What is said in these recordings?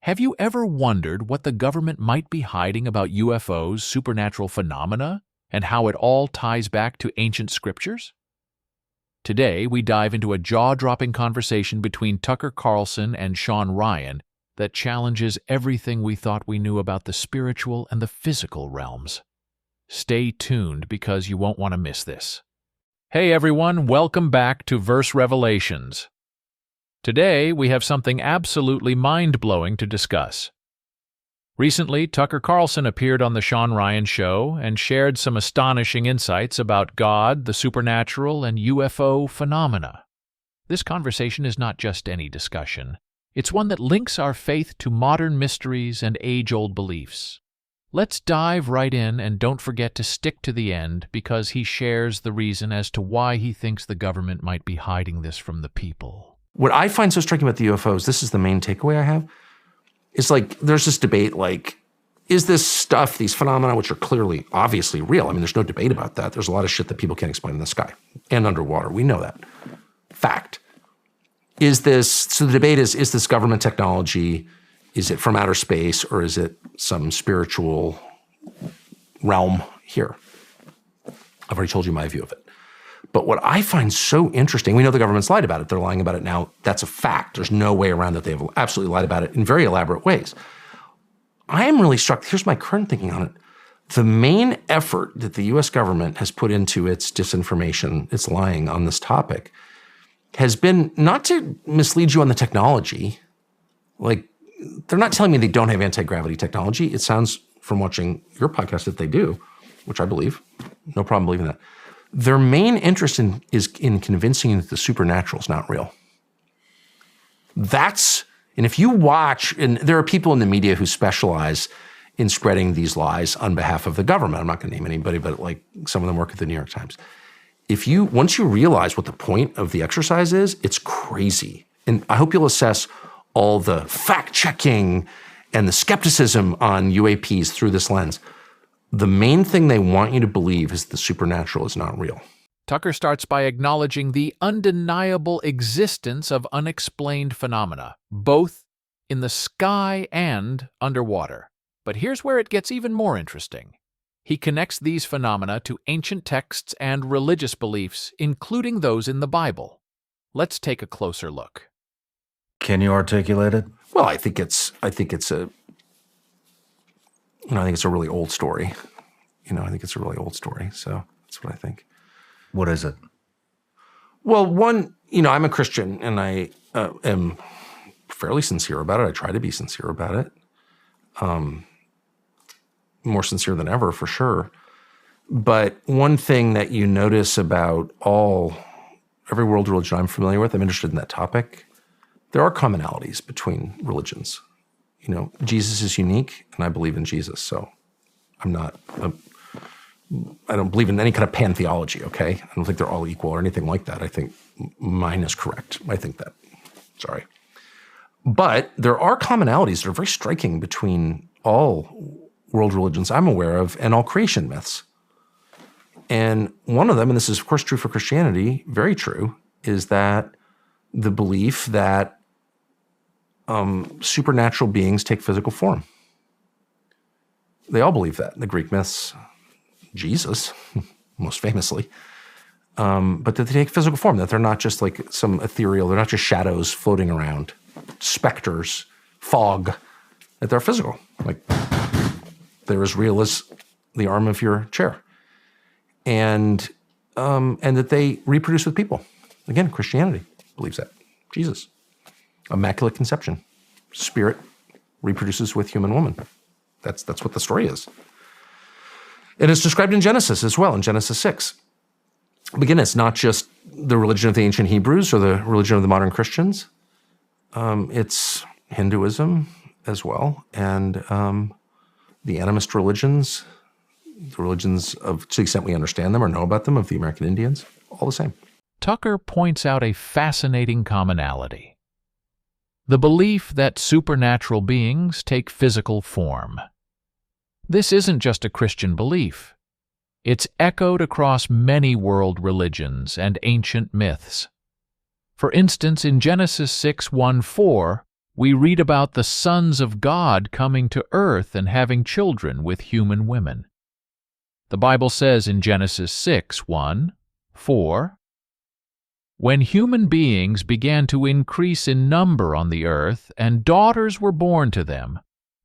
Have you ever wondered what the government might be hiding about UFOs, supernatural phenomena, and how it all ties back to ancient scriptures? Today, we dive into a jaw-dropping conversation between Tucker Carlson and Sean Ryan that challenges everything we thought we knew about the spiritual and the physical realms. Stay tuned because you won't want to miss this. Hey everyone, welcome back to Verse Revelations. Today, we have something absolutely mind-blowing to discuss. Recently, Tucker Carlson appeared on the Sean Ryan Show and shared some astonishing insights about God, the supernatural, and UFO phenomena. This conversation is not just any discussion. It's one that links our faith to modern mysteries and age-old beliefs. Let's dive right in and don't forget to stick to the end because he shares the reason as to why he thinks the government might be hiding this from the people. What I find so striking about the UFOs, this is the main takeaway I have, is like there's this debate like, is this stuff, these phenomena, which are clearly, obviously real? I mean, there's no debate about that. There's a lot of shit that people can't explain in the sky and underwater. We know that. Fact. So the debate is this government technology? Is it from outer space or is it some spiritual realm here? I've already told you my view of it. But what I find so interesting, we know the government's lied about it. They're lying about it now. That's a fact. There's no way around that. They have absolutely lied about it in very elaborate ways. I am really struck. Here's my current thinking on it. The main effort that the U.S. government has put into its disinformation, its lying on this topic, has been not to mislead you on the technology. Like, they're not telling me they don't have anti-gravity technology. It sounds from watching your podcast that they do, which I believe. No problem believing that. Their main interest is in convincing you that the supernatural is not real. And if you watch, and there are people in the media who specialize in spreading these lies on behalf of the government. I'm not going to name anybody, but like some of them work at the New York Times. Once you realize what the point of the exercise is, it's crazy. And I hope you'll assess all the fact-checking and the skepticism on UAPs through this lens. The main thing they want you to believe is the supernatural is not real. Tucker starts by acknowledging the undeniable existence of unexplained phenomena, both in the sky and underwater. But here's where it gets even more interesting. He connects these phenomena to ancient texts and religious beliefs, including those in the Bible. Let's take a closer look. Can you articulate it? Well, I think it's a really old story. I think it's a really old story. So that's what I think. What is it? Well, one, I'm a Christian and I am fairly sincere about it. I try to be sincere about it. More sincere than ever, for sure. But one thing that you notice about every world religion I'm familiar with, I'm interested in that topic. There are commonalities between religions. Jesus is unique, and I believe in Jesus. So I don't believe in any kind of pantheology, okay? I don't think they're all equal or anything like that. I think mine is correct. I think that. Sorry. But there are commonalities that are very striking between all world religions I'm aware of and all creation myths. And one of them, and this is of course true for Christianity, very true, is that the belief that supernatural beings take physical form. They all believe that. The Greek myths, Jesus, most famously, but that they take physical form, that they're not just like some ethereal, they're not just shadows floating around, specters, fog, that they're physical. Like they're as real as the arm of your chair. And that they reproduce with people. Again, Christianity believes that. Jesus. Immaculate conception. Spirit reproduces with human woman. That's what the story is. And it's described in Genesis as well, in Genesis 6. But again, it's not just the religion of the ancient Hebrews or the religion of the modern Christians. It's Hinduism as well, and the animist religions, the religions of, to the extent we understand them or know about them, of the American Indians, all the same. Tucker points out a fascinating commonality. The belief that supernatural beings take physical form. This isn't just a Christian belief. It's echoed across many world religions and ancient myths. For instance, in Genesis 6:1-4, We read about the sons of God coming to earth and having children with human women. The Bible says in Genesis 6:1-4, "When human beings began to increase in number on the earth, and daughters were born to them,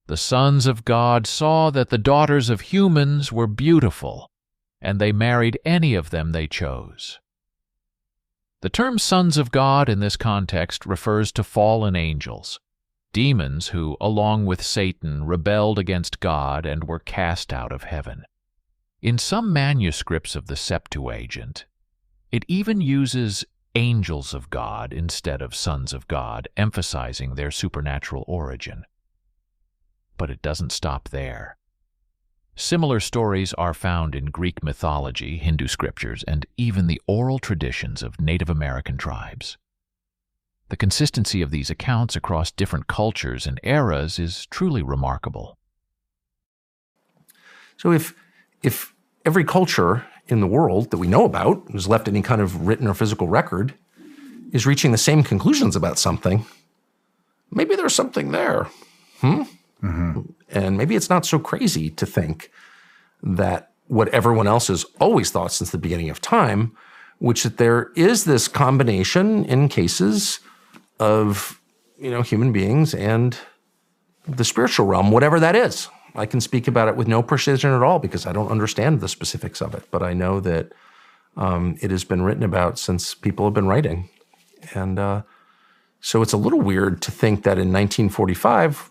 the sons of God saw that the daughters of humans were beautiful, and they married any of them they chose." The term sons of God in this context refers to fallen angels, demons who, along with Satan, rebelled against God and were cast out of heaven. In some manuscripts of the Septuagint, it even uses angels of God instead of sons of God, emphasizing their supernatural origin. But it doesn't stop there. Similar stories are found in Greek mythology, Hindu scriptures, and even the oral traditions of Native American tribes. The consistency of these accounts across different cultures and eras is truly remarkable. So if every culture in the world that we know about, who's left any kind of written or physical record, is reaching the same conclusions about something, maybe there's something there. And maybe it's not so crazy to think that what everyone else has always thought since the beginning of time, which that there is this combination in cases of, human beings and the spiritual realm, whatever that is. I can speak about it with no precision at all because I don't understand the specifics of it, but I know that it has been written about since people have been writing. And so it's a little weird to think that in 1945,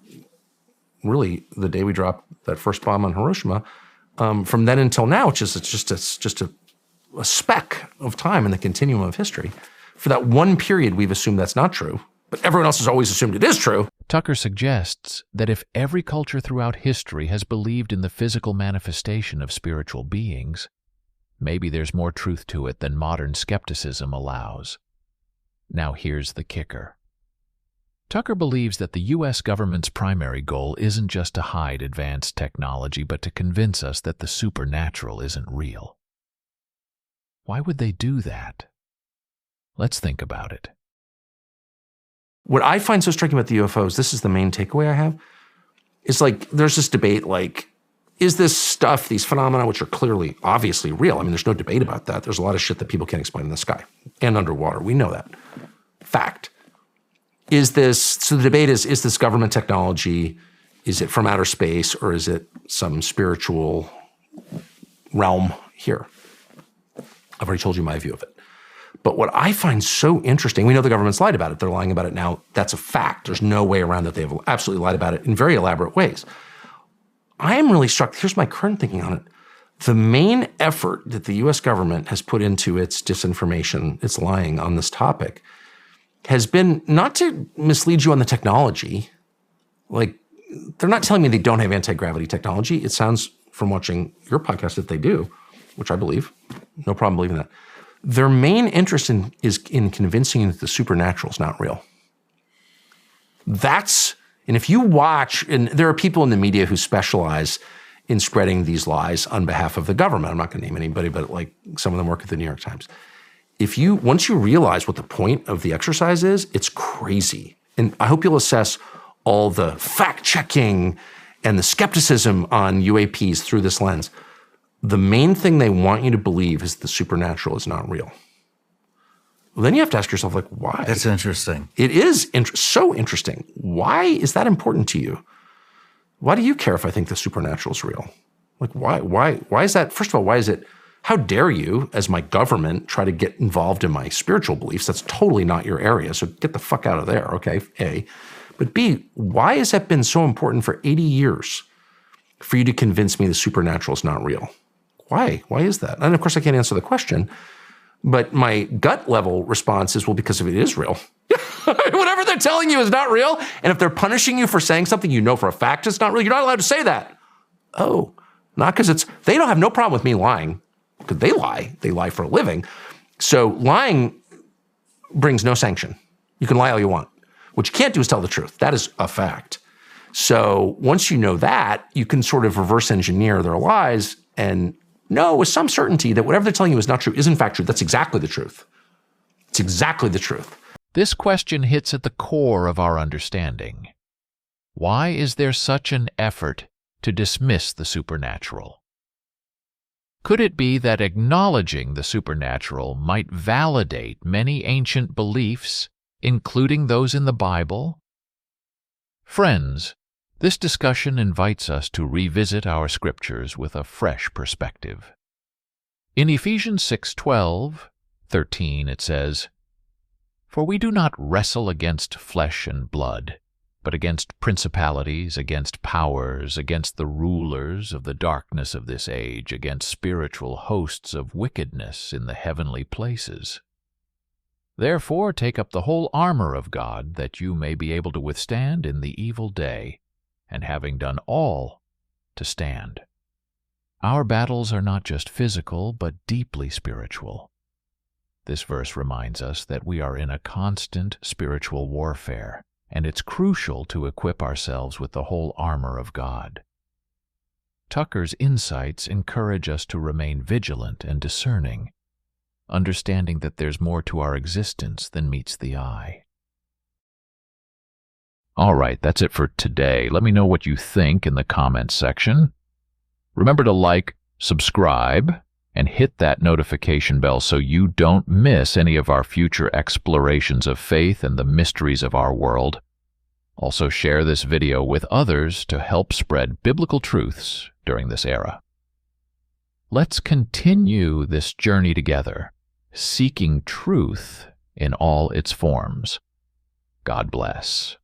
really the day we dropped that first bomb on Hiroshima, from then until now, it's just a speck of time in the continuum of history. For that one period, we've assumed that's not true, but everyone else has always assumed it is true. Tucker suggests that if every culture throughout history has believed in the physical manifestation of spiritual beings, maybe there's more truth to it than modern skepticism allows. Now here's the kicker. Tucker believes that the U.S. government's primary goal isn't just to hide advanced technology, but to convince us that the supernatural isn't real. Why would they do that? Let's think about it. What I find so striking about the UFOs, this is the main takeaway I have, is there's this debate is this stuff, these phenomena, which are clearly, obviously real. I mean, there's no debate about that. There's a lot of shit that people can't explain in the sky and underwater. We know that. Fact. So the debate is this government technology, is it from outer space, or is it some spiritual realm here? I've already told you my view of it. But what I find so interesting, we know the government's lied about it. They're lying about it now. That's a fact. There's no way around that. They've absolutely lied about it in very elaborate ways. I am really struck. Here's my current thinking on it. The main effort that the U.S. government has put into its disinformation, its lying on this topic, has been not to mislead you on the technology. They're not telling me they don't have anti-gravity technology. It sounds from watching your podcast that they do, which I believe. No problem believing that. Their main interest is in convincing you that the supernatural is not real. And if you watch, and there are people in the media who specialize in spreading these lies on behalf of the government. I'm not going to name anybody, but some of them work at the New York Times. Once you realize what the point of the exercise is, it's crazy. And I hope you'll assess all the fact-checking and the skepticism on UAPs through this lens. The main thing they want you to believe is the supernatural is not real. Well, then you have to ask yourself, why? That's interesting. It is so interesting. Why is that important to you? Why do you care if I think the supernatural is real? Why is that? First of all, why is it? How dare you, as my government, try to get involved in my spiritual beliefs? That's totally not your area, so get the fuck out of there, okay, A. But B, why has that been so important for 80 years for you to convince me the supernatural is not real? Why? Why is that? And of course, I can't answer the question, but my gut level response is, well, because if it is real. Whatever they're telling you is not real, and if they're punishing you for saying something you know for a fact it's not real, you're not allowed to say that. Oh, not because they don't have no problem with me lying, because they lie for a living. So lying brings no sanction. You can lie all you want. What you can't do is tell the truth. That is a fact. So once you know that, you can sort of reverse engineer their lies and know with some certainty that whatever they're telling you is not true is in fact true. That's exactly the truth. It's exactly the truth. This question hits at the core of our understanding. Why is there such an effort to dismiss the supernatural? Could it be that acknowledging the supernatural might validate many ancient beliefs, including those in the Bible? Friends, this discussion invites us to revisit our scriptures with a fresh perspective. In Ephesians 6:12-13 it says, "For we do not wrestle against flesh and blood, but against principalities, against powers, against the rulers of the darkness of this age, against spiritual hosts of wickedness in the heavenly places. Therefore take up the whole armor of God, that you may be able to withstand in the evil day, and having done all, to stand." Our battles are not just physical, but deeply spiritual. This verse reminds us that we are in a constant spiritual warfare, and it's crucial to equip ourselves with the whole armor of God. Tucker's insights encourage us to remain vigilant and discerning, understanding that there's more to our existence than meets the eye. All right, that's it for today. Let me know what you think in the comments section. Remember to like, subscribe, and hit that notification bell so you don't miss any of our future explorations of faith and the mysteries of our world. Also share this video with others to help spread biblical truths during this era. Let's continue this journey together, seeking truth in all its forms. God bless.